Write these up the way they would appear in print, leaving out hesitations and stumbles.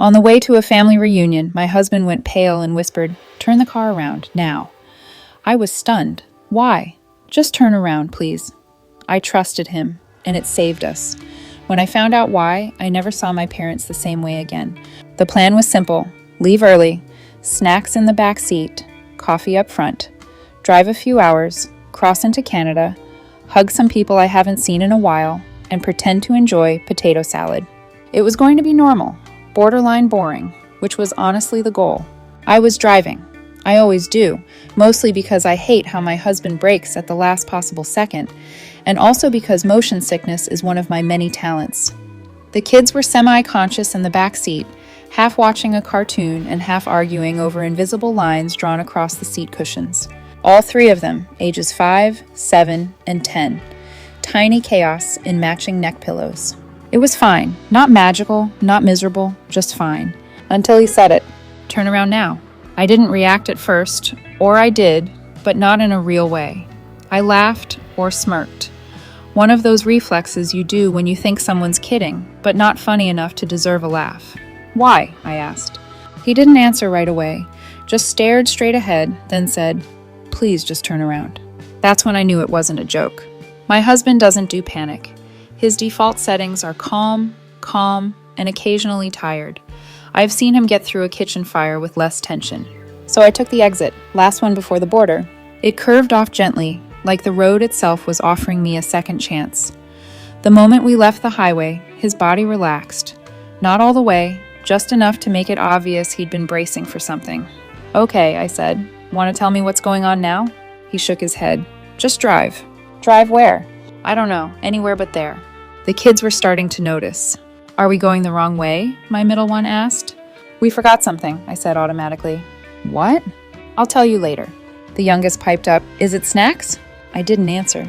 On the way to a family reunion, my husband went pale and whispered, "Turn the car around, now." I was stunned. Why? Just turn around, please. I trusted him, and it saved us. When I found out why, I never saw my parents the same way again. The plan was simple: leave early, snacks in the back seat, coffee up front, drive a few hours, cross into Canada, hug some people I haven't seen in a while, and pretend to enjoy potato salad. It was going to be normal, borderline boring, which was honestly the goal. I was driving. I always do, mostly because I hate how my husband brakes at the last possible second, and also because motion sickness is one of my many talents. The kids were semi-conscious in the back seat, half watching a cartoon and half arguing over invisible lines drawn across the seat cushions. All three of them, ages 5, 7, and 10. Tiny chaos in matching neck pillows. It was fine. Not magical, not miserable, just fine. Until he said it. Turn around now. I didn't react at first, or I did, but not in a real way. I laughed or smirked. One of those reflexes you do when you think someone's kidding, but not funny enough to deserve a laugh. "Why?" I asked. He didn't answer right away, just stared straight ahead, then said, "Please just turn around." That's when I knew it wasn't a joke. My husband doesn't do panic. His default settings are calm, and occasionally tired. I've seen him get through a kitchen fire with less tension. So I took the exit, last one before the border. It curved off gently, like the road itself was offering me a second chance. The moment we left the highway, his body relaxed. Not all the way, just enough to make it obvious he'd been bracing for something. "Okay," I said. "Want to tell me what's going on now?" He shook his head. "Just drive." "Drive where?" "I don't know, anywhere but there." The kids were starting to notice. "Are we going the wrong way?" my middle one asked. "We forgot something," I said automatically. "What?" "I'll tell you later." The youngest piped up, "Is it snacks?" I didn't answer.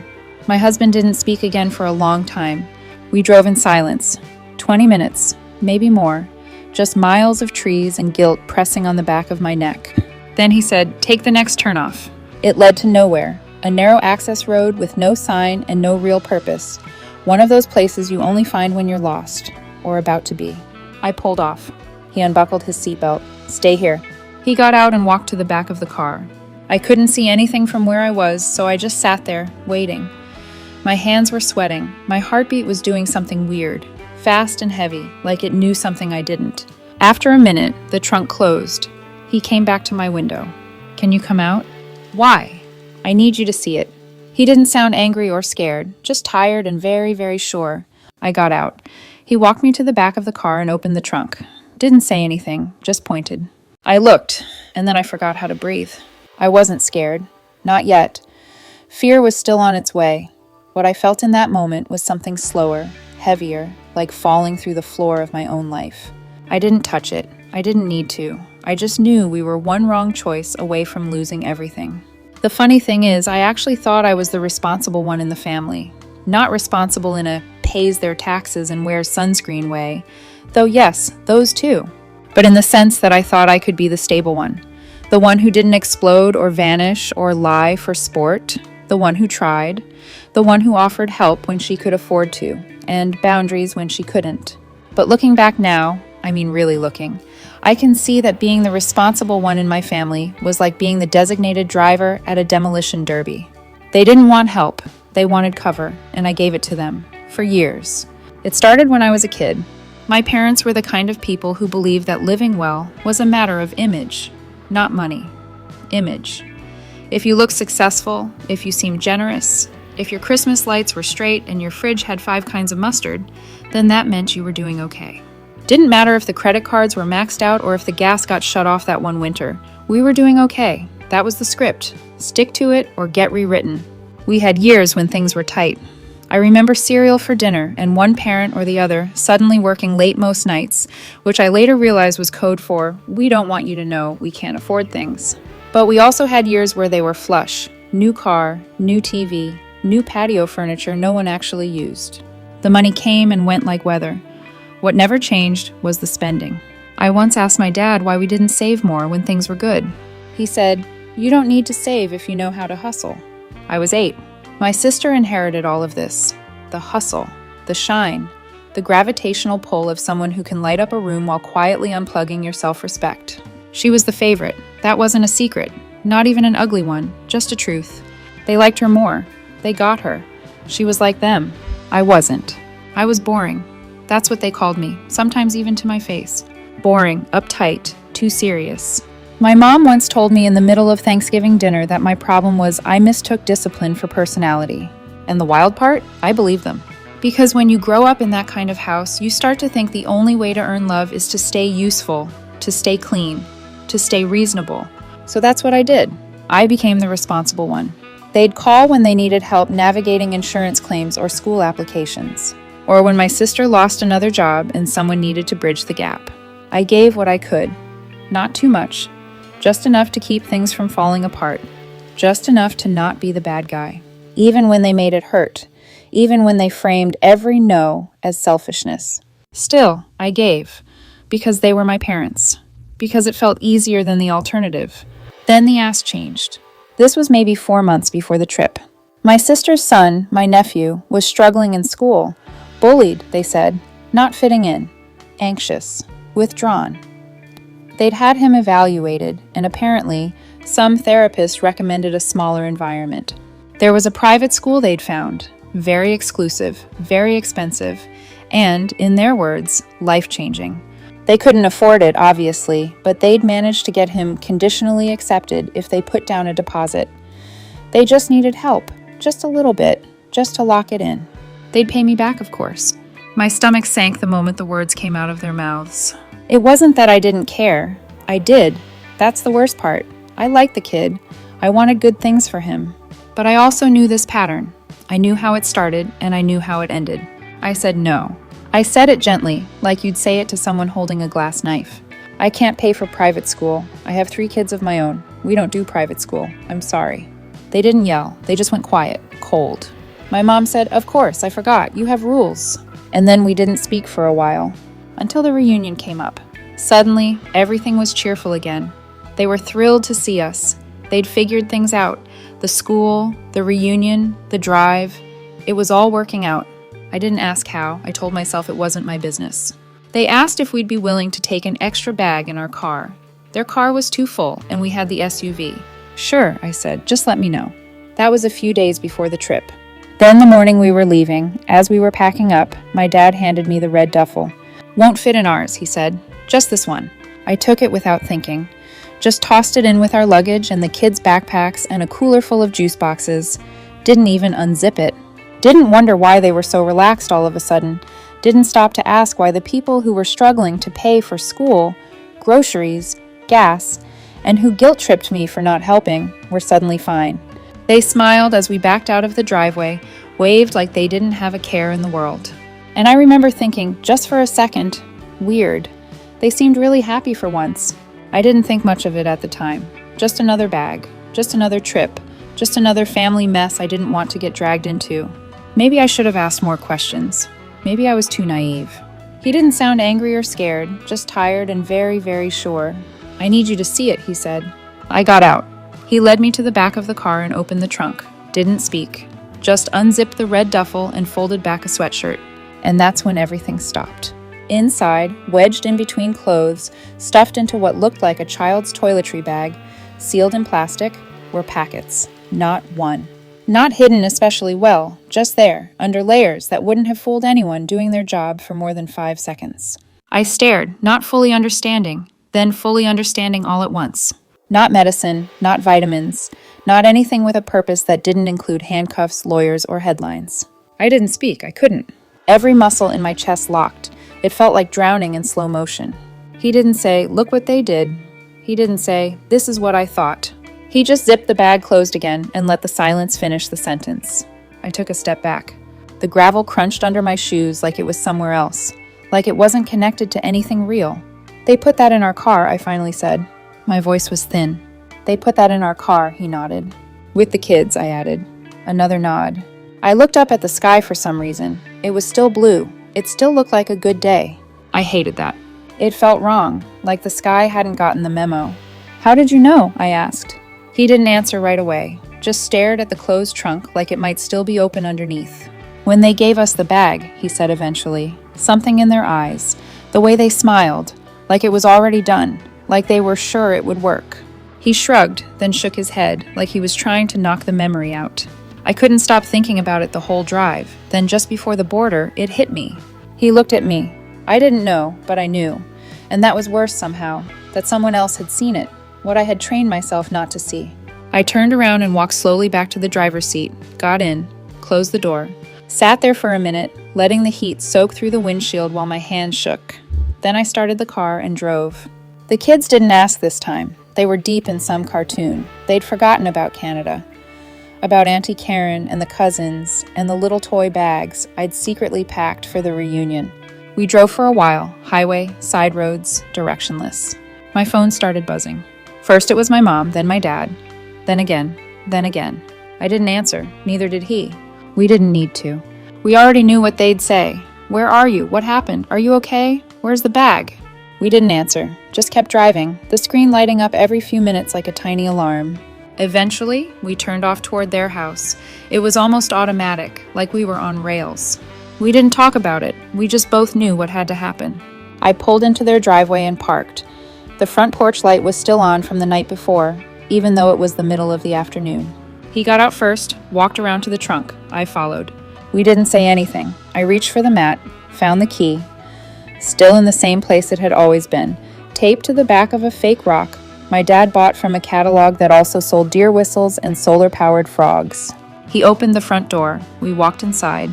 My husband didn't speak again for a long time. We drove in silence. 20 minutes, maybe more. Just miles of trees and guilt pressing on the back of my neck. Then he said, "Take the next turnoff." It led to nowhere. A narrow access road with no sign and no real purpose. One of those places you only find when you're lost, or about to be. I pulled off. He unbuckled his seatbelt. "Stay here." He got out and walked to the back of the car. I couldn't see anything from where I was, so I just sat there, waiting. My hands were sweating. My heartbeat was doing something weird, fast and heavy, like it knew something I didn't. After a minute, the trunk closed. He came back to my window. "Can you come out?" "Why?" "I need you to see it." He didn't sound angry or scared, just tired and very, very sure. I got out. He walked me to the back of the car and opened the trunk. Didn't say anything, just pointed. I looked, and then I forgot how to breathe. I wasn't scared. Not yet. Fear was still on its way. What I felt in that moment was something slower, heavier, like falling through the floor of my own life. I didn't touch it. I didn't need to. I just knew we were one wrong choice away from losing everything. The funny thing is, I actually thought I was the responsible one in the family. Not responsible in a pays their taxes and wears sunscreen way, though yes, those too. But in the sense that I thought I could be the stable one. The one who didn't explode or vanish or lie for sport. The one who tried. The one who offered help when she could afford to, and boundaries when she couldn't. But looking back now, I mean really looking, I can see that being the responsible one in my family was like being the designated driver at a demolition derby. They didn't want help, they wanted cover, and I gave it to them, for years. It started when I was a kid. My parents were the kind of people who believed that living well was a matter of image, not money. Image. If you looked successful, if you seemed generous, if your Christmas lights were straight and your fridge had 5 kinds of mustard, then that meant you were doing okay. Didn't matter if the credit cards were maxed out or if the gas got shut off that one winter. We were doing okay. That was the script. Stick to it or get rewritten. We had years when things were tight. I remember cereal for dinner and one parent or the other suddenly working late most nights, which I later realized was code for, "We don't want you to know we can't afford things." But we also had years where they were flush. New car, new TV, new patio furniture no one actually used. The money came and went like weather. What never changed was the spending. I once asked my dad why we didn't save more when things were good. He said, "You don't need to save if you know how to hustle." I was 8. My sister inherited all of this. The hustle, the shine, the gravitational pull of someone who can light up a room while quietly unplugging your self-respect. She was the favorite. That wasn't a secret. Not even an ugly one, just a truth. They liked her more. They got her. She was like them. I wasn't. I was boring. That's what they called me, sometimes even to my face. Boring, uptight, too serious. My mom once told me in the middle of Thanksgiving dinner that my problem was I mistook discipline for personality. And the wild part? I believe them. Because when you grow up in that kind of house, you start to think the only way to earn love is to stay useful, to stay clean, to stay reasonable. So that's what I did. I became the responsible one. They'd call when they needed help navigating insurance claims or school applications, or when my sister lost another job and someone needed to bridge the gap. I gave what I could. Not too much, just enough to keep things from falling apart, just enough to not be the bad guy, even when they made it hurt, even when they framed every no as selfishness. Still, I gave, because they were my parents, because it felt easier than the alternative. Then the ass changed. This was maybe 4 months before the trip. My sister's son, my nephew, was struggling in school. Bullied, they said, not fitting in, anxious, withdrawn. They'd had him evaluated, and apparently, some therapist recommended a smaller environment. There was a private school they'd found, very exclusive, very expensive, and, in their words, life-changing. They couldn't afford it, obviously, but they'd managed to get him conditionally accepted if they put down a deposit. They just needed help, just a little bit, just to lock it in. They'd pay me back, of course. My stomach sank the moment the words came out of their mouths. It wasn't that I didn't care. I did. That's the worst part. I liked the kid. I wanted good things for him. But I also knew this pattern. I knew how it started, and I knew how it ended. I said no. I said it gently, like you'd say it to someone holding a glass knife. I can't pay for private school. I have 3 kids of my own. We don't do private school. I'm sorry. They didn't yell. They just went quiet, cold. My mom said, "Of course, I forgot. You have rules." And then we didn't speak for a while, until the reunion came up. Suddenly, everything was cheerful again. They were thrilled to see us. They'd figured things out. The school, the reunion, the drive. It was all working out. I didn't ask how. I told myself it wasn't my business. They asked if we'd be willing to take an extra bag in our car. Their car was too full, and we had the SUV. Sure, I said, just let me know. That was a few days before the trip. Then the morning we were leaving, as we were packing up, my dad handed me the red duffel. Won't fit in ours, he said. Just this one. I took it without thinking. Just tossed it in with our luggage and the kids' backpacks and a cooler full of juice boxes. Didn't even unzip it. Didn't wonder why they were so relaxed all of a sudden. Didn't stop to ask why the people who were struggling to pay for school, groceries, gas, and who guilt-tripped me for not helping, were suddenly fine. They smiled as we backed out of the driveway, waved like they didn't have a care in the world. And I remember thinking, just for a second, weird. They seemed really happy for once. I didn't think much of it at the time. Just another bag, just another trip, just another family mess I didn't want to get dragged into. Maybe I should have asked more questions. Maybe I was too naive. He didn't sound angry or scared, just tired and very, very sure. I need you to see it, he said. I got out. He led me to the back of the car and opened the trunk. Didn't speak. Just unzipped the red duffel and folded back a sweatshirt. And that's when everything stopped. Inside, wedged in between clothes, stuffed into what looked like a child's toiletry bag, sealed in plastic, were packets. Not one. Not hidden especially well, just there, under layers that wouldn't have fooled anyone doing their job for more than 5 seconds. I stared, not fully understanding, then fully understanding all at once. Not medicine, not vitamins, not anything with a purpose that didn't include handcuffs, lawyers, or headlines. I didn't speak, I couldn't. Every muscle in my chest locked. It felt like drowning in slow motion. He didn't say, "Look what they did." He didn't say, "This is what I thought." He just zipped the bag closed again and let the silence finish the sentence. I took a step back. The gravel crunched under my shoes like it was somewhere else, like it wasn't connected to anything real. "They put that in our car," I finally said. My voice was thin. "They put that in our car," he nodded. "With the kids," I added. Another nod. I looked up at the sky for some reason. It was still blue. It still looked like a good day. I hated that. It felt wrong, like the sky hadn't gotten the memo. "How did you know?" I asked. He didn't answer right away, just stared at the closed trunk like it might still be open underneath. "When they gave us the bag," he said eventually, Something in their eyes, the way they smiled, like it was already done, like they were sure it would work. He shrugged, then shook his head, like he was trying to knock the memory out. I couldn't stop thinking about it the whole drive. Then just before the border, it hit me. He looked at me. I didn't know, but I knew. And that was worse somehow, that someone else had seen it, what I had trained myself not to see. I turned around and walked slowly back to the driver's seat, got in, closed the door, sat there for a minute, letting the heat soak through the windshield while my hands shook. Then I started the car and drove. The kids didn't ask this time. They were deep in some cartoon. They'd forgotten about Canada, about Auntie Karen and the cousins and the little toy bags I'd secretly packed for the reunion. We drove for a while, highway, side roads, directionless. My phone started buzzing. First it was my mom, then my dad, then again, then again. I didn't answer, neither did he. We didn't need to. We already knew what they'd say. Where are you? What happened? Are you okay? Where's the bag? We didn't answer, just kept driving, the screen lighting up every few minutes like a tiny alarm. Eventually, we turned off toward their house. It was almost automatic, like we were on rails. We didn't talk about it, we just both knew what had to happen. I pulled into their driveway and parked. The front porch light was still on from the night before, even though it was the middle of the afternoon. He got out first, walked around to the trunk. I followed. We didn't say anything. I reached for the mat, found the key, still in the same place it had always been, taped to the back of a fake rock my dad bought from a catalog that also sold deer whistles and solar-powered frogs. He opened the front door. We walked inside.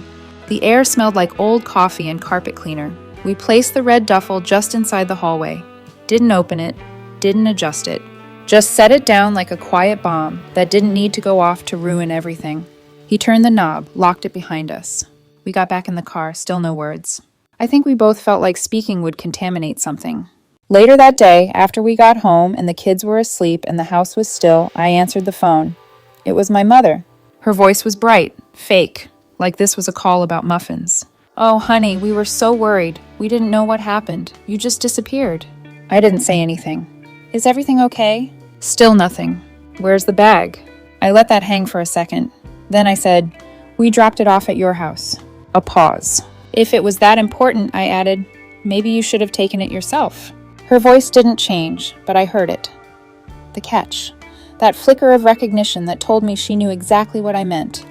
The air smelled like old coffee and carpet cleaner. We placed the red duffel just inside the hallway. Didn't open it, didn't adjust it. Just set it down like a quiet bomb that didn't need to go off to ruin everything. He turned the knob, locked it behind us. We got back in the car, still no words. I think we both felt like speaking would contaminate something. Later that day, after we got home and the kids were asleep and the house was still, I answered the phone. It was my mother. Her voice was bright, fake, like this was a call about muffins. Oh, honey, we were so worried. We didn't know what happened. You just disappeared. I didn't say anything. Is everything okay? Still nothing. Where's the bag? I let that hang for a second. Then I said, we dropped it off at your house. A pause. If it was that important, I added, maybe you should have taken it yourself. Her voice didn't change, but I heard it. The catch. That flicker of recognition that told me she knew exactly what I meant,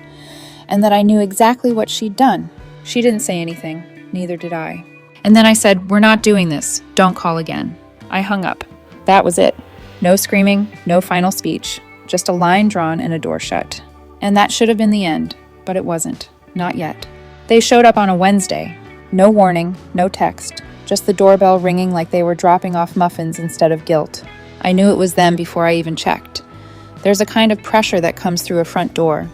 and that I knew exactly what she'd done. She didn't say anything, neither did I. And then I said, we're not doing this. Don't call again. I hung up. That was it. No screaming, no final speech, just a line drawn and a door shut. And that should have been the end, but it wasn't. Not yet. They showed up on a Wednesday. No warning, no text, just the doorbell ringing like they were dropping off muffins instead of guilt. I knew it was them before I even checked. There's a kind of pressure that comes through a front door,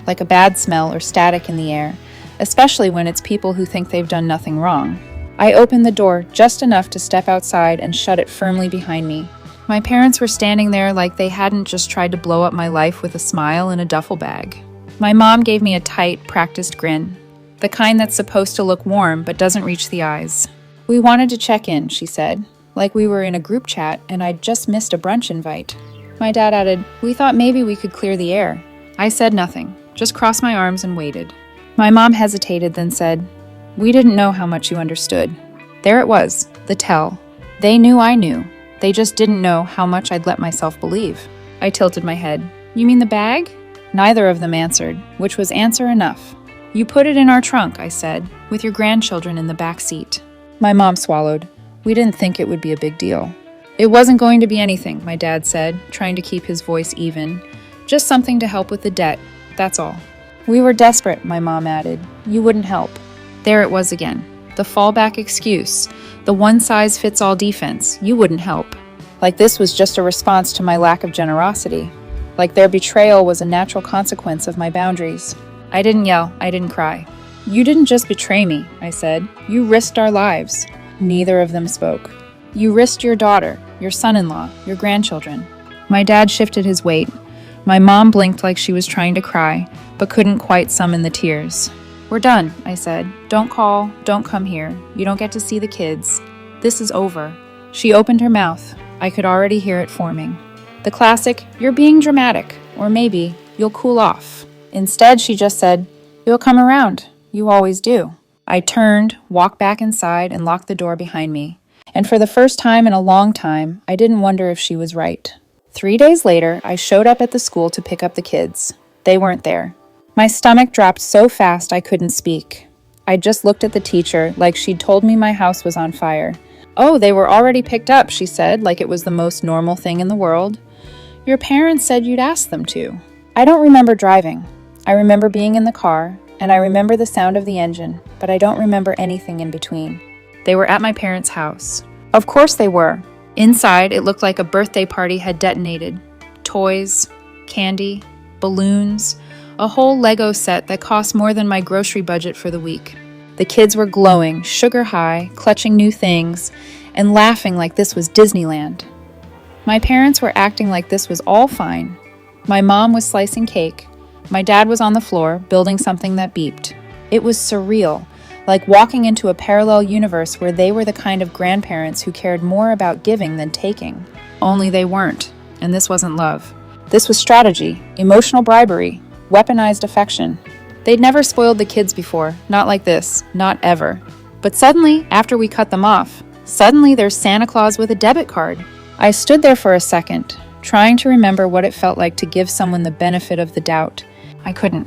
like a bad smell or static in the air, especially when it's people who think they've done nothing wrong. I opened the door just enough to step outside and shut it firmly behind me. My parents were standing there like they hadn't just tried to blow up my life with a smile and a duffel bag. My mom gave me a tight, practiced grin, the kind that's supposed to look warm but doesn't reach the eyes. We wanted to check in, she said, like we were in a group chat and I'd just missed a brunch invite. My dad added, we thought maybe we could clear the air. I said nothing, just crossed my arms and waited. My mom hesitated, then said, we didn't know how much you understood. There it was, the tell. They knew I knew. They just didn't know how much I'd let myself believe. I tilted my head. You mean the bag? Neither of them answered, which was answer enough. You put it in our trunk, I said, with your grandchildren in the back seat. My mom swallowed. We didn't think it would be a big deal. It wasn't going to be anything, my dad said, trying to keep his voice even. Just something to help with the debt, that's all. We were desperate, my mom added. You wouldn't help. There it was again. The fallback excuse. The one-size-fits-all defense. You wouldn't help. Like this was just a response to my lack of generosity. Like their betrayal was a natural consequence of my boundaries. I didn't yell. I didn't cry. You didn't just betray me, I said. You risked our lives. Neither of them spoke. You risked your daughter, your son-in-law, your grandchildren. My dad shifted his weight. My mom blinked like she was trying to cry, but couldn't quite summon the tears. We're done, I said. Don't call, don't come here. You don't get to see the kids. This is over. She opened her mouth. I could already hear it forming. The classic, you're being dramatic, or maybe, you'll cool off. Instead, she just said, you'll come around. You always do. I turned, walked back inside, and locked the door behind me. And for the first time in a long time, I didn't wonder if she was right. 3 days later, I showed up at the school to pick up the kids. They weren't there. My stomach dropped so fast I couldn't speak. I just looked at the teacher like she'd told me my house was on fire. "Oh, they were already picked up," she said, like it was the most normal thing in the world. "Your parents said you'd ask them to." I don't remember driving. I remember being in the car, and I remember the sound of the engine, but I don't remember anything in between. They were at my parents' house. Of course they were. Inside, it looked like a birthday party had detonated. Toys, candy, balloons, a whole Lego set that cost more than my grocery budget for the week. The kids were glowing, sugar high, clutching new things, and laughing like this was Disneyland. My parents were acting like this was all fine. My mom was slicing cake. My dad was on the floor, building something that beeped. It was surreal, like walking into a parallel universe where they were the kind of grandparents who cared more about giving than taking. Only they weren't, and this wasn't love. This was strategy, emotional bribery, weaponized affection. They'd never spoiled the kids before, not like this, not ever. But suddenly, after we cut them off, suddenly there's Santa Claus with a debit card. I stood there for a second, trying to remember what it felt like to give someone the benefit of the doubt. I couldn't.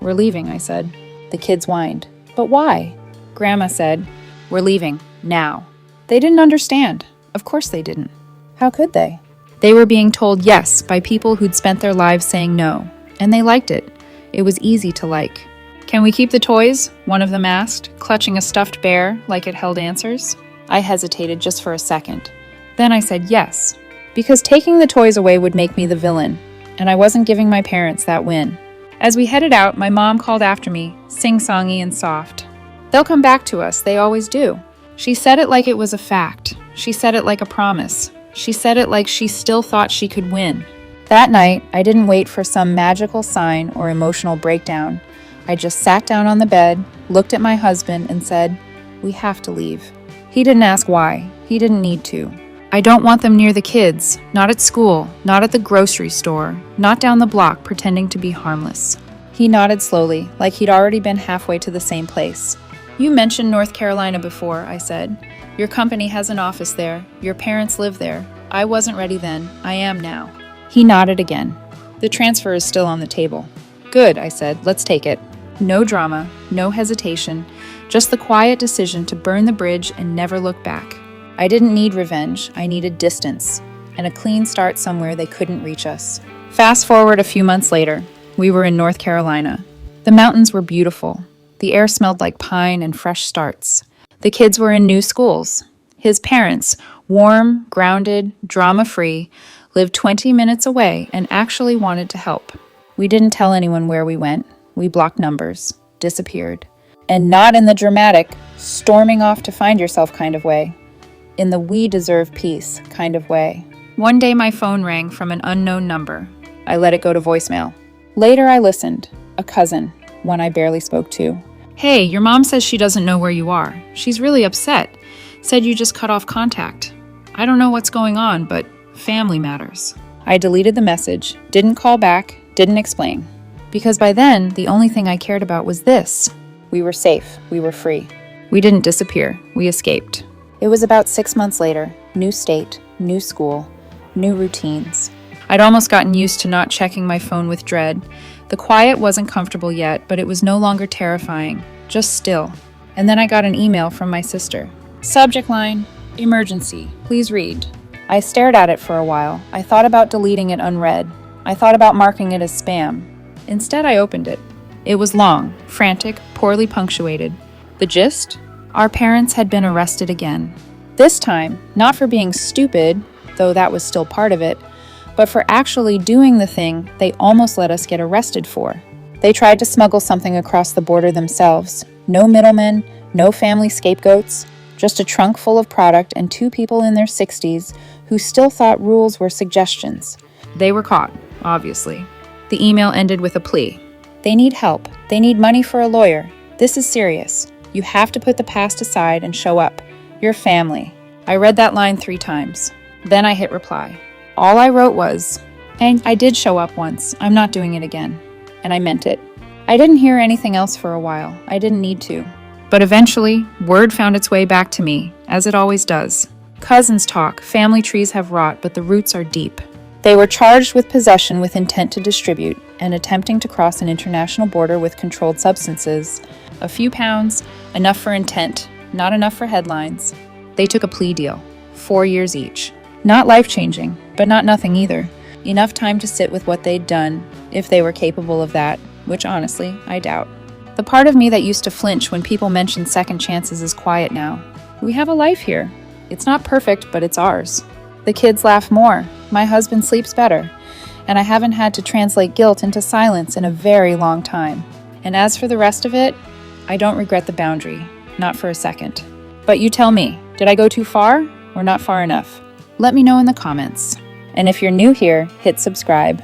"We're leaving," I said. The kids whined. "But why?" Grandma said, "We're leaving, now." They didn't understand. Of course they didn't. How could they? They were being told yes by people who'd spent their lives saying no, and they liked it. It was easy to like. "Can we keep the toys?" one of them asked, clutching a stuffed bear like it held answers. I hesitated just for a second. Then I said yes, because taking the toys away would make me the villain, and I wasn't giving my parents that win. As we headed out, my mom called after me, sing-songy and soft. "They'll come back to us, they always do." She said it like it was a fact. She said it like a promise. She said it like she still thought she could win. That night, I didn't wait for some magical sign or emotional breakdown. I just sat down on the bed, looked at my husband, and said, "We have to leave." He didn't ask why. He didn't need to. "I don't want them near the kids, not at school, not at the grocery store, not down the block pretending to be harmless." He nodded slowly, like he'd already been halfway to the same place. "You mentioned North Carolina before," I said. "Your company has an office there. Your parents live there. I wasn't ready then. I am now." He nodded again. "The transfer is still on the table." "Good," I said. "Let's take it." No drama, no hesitation, just the quiet decision to burn the bridge and never look back. I didn't need revenge. I needed distance, and a clean start somewhere they couldn't reach us. Fast forward a few months later. We were in North Carolina. The mountains were beautiful. The air smelled like pine and fresh starts. The kids were in new schools. His parents, warm, grounded, drama-free, lived 20 minutes away and actually wanted to help. We didn't tell anyone where we went. We blocked numbers, disappeared. And not in the dramatic, storming off to find yourself kind of way. In the we deserve peace kind of way. One day my phone rang from an unknown number. I let it go to voicemail. Later I listened. A cousin, one I barely spoke to. "Hey, your mom says she doesn't know where you are. She's really upset. Said you just cut off contact. I don't know what's going on, but family matters." I deleted the message, didn't call back, didn't explain. Because by then, the only thing I cared about was this. We were safe. We were free. We didn't disappear. We escaped. It was about 6 months later. New state, new school, new routines. I'd almost gotten used to not checking my phone with dread. The quiet wasn't comfortable yet, but it was no longer terrifying, just still. And then I got an email from my sister. Subject line, "Emergency. Please read." I stared at it for a while. I thought about deleting it unread. I thought about marking it as spam. Instead, I opened it. It was long, frantic, poorly punctuated. The gist? Our parents had been arrested again. This time, not for being stupid, though that was still part of it, but for actually doing the thing they almost let us get arrested for. They tried to smuggle something across the border themselves. No middlemen, no family scapegoats, just a trunk full of product and 2 people in their 60s who still thought rules were suggestions. They were caught, obviously. The email ended with a plea. They need help. They need money for a lawyer. This is serious. You have to put the past aside and show up. Your family. I read that line 3 times. Then I hit reply. All I wrote was, "And I did show up once. I'm not doing it again." And I meant it. I didn't hear anything else for a while. I didn't need to. But eventually, word found its way back to me, as it always does. Cousins talk, family trees have rot, but the roots are deep. They were charged with possession with intent to distribute and attempting to cross an international border with controlled substances. A few pounds, enough for intent, not enough for headlines. They took a plea deal, 4 years each. Not life-changing, but not nothing either. Enough time to sit with what they'd done, if they were capable of that, which honestly, I doubt. The part of me that used to flinch when people mentioned second chances is quiet now. We have a life here. It's not perfect, but it's ours. The kids laugh more. My husband sleeps better. And I haven't had to translate guilt into silence in a very long time. And as for the rest of it, I don't regret the boundary. Not for a second. But you tell me, did I go too far or not far enough? Let me know in the comments. And if you're new here, hit subscribe.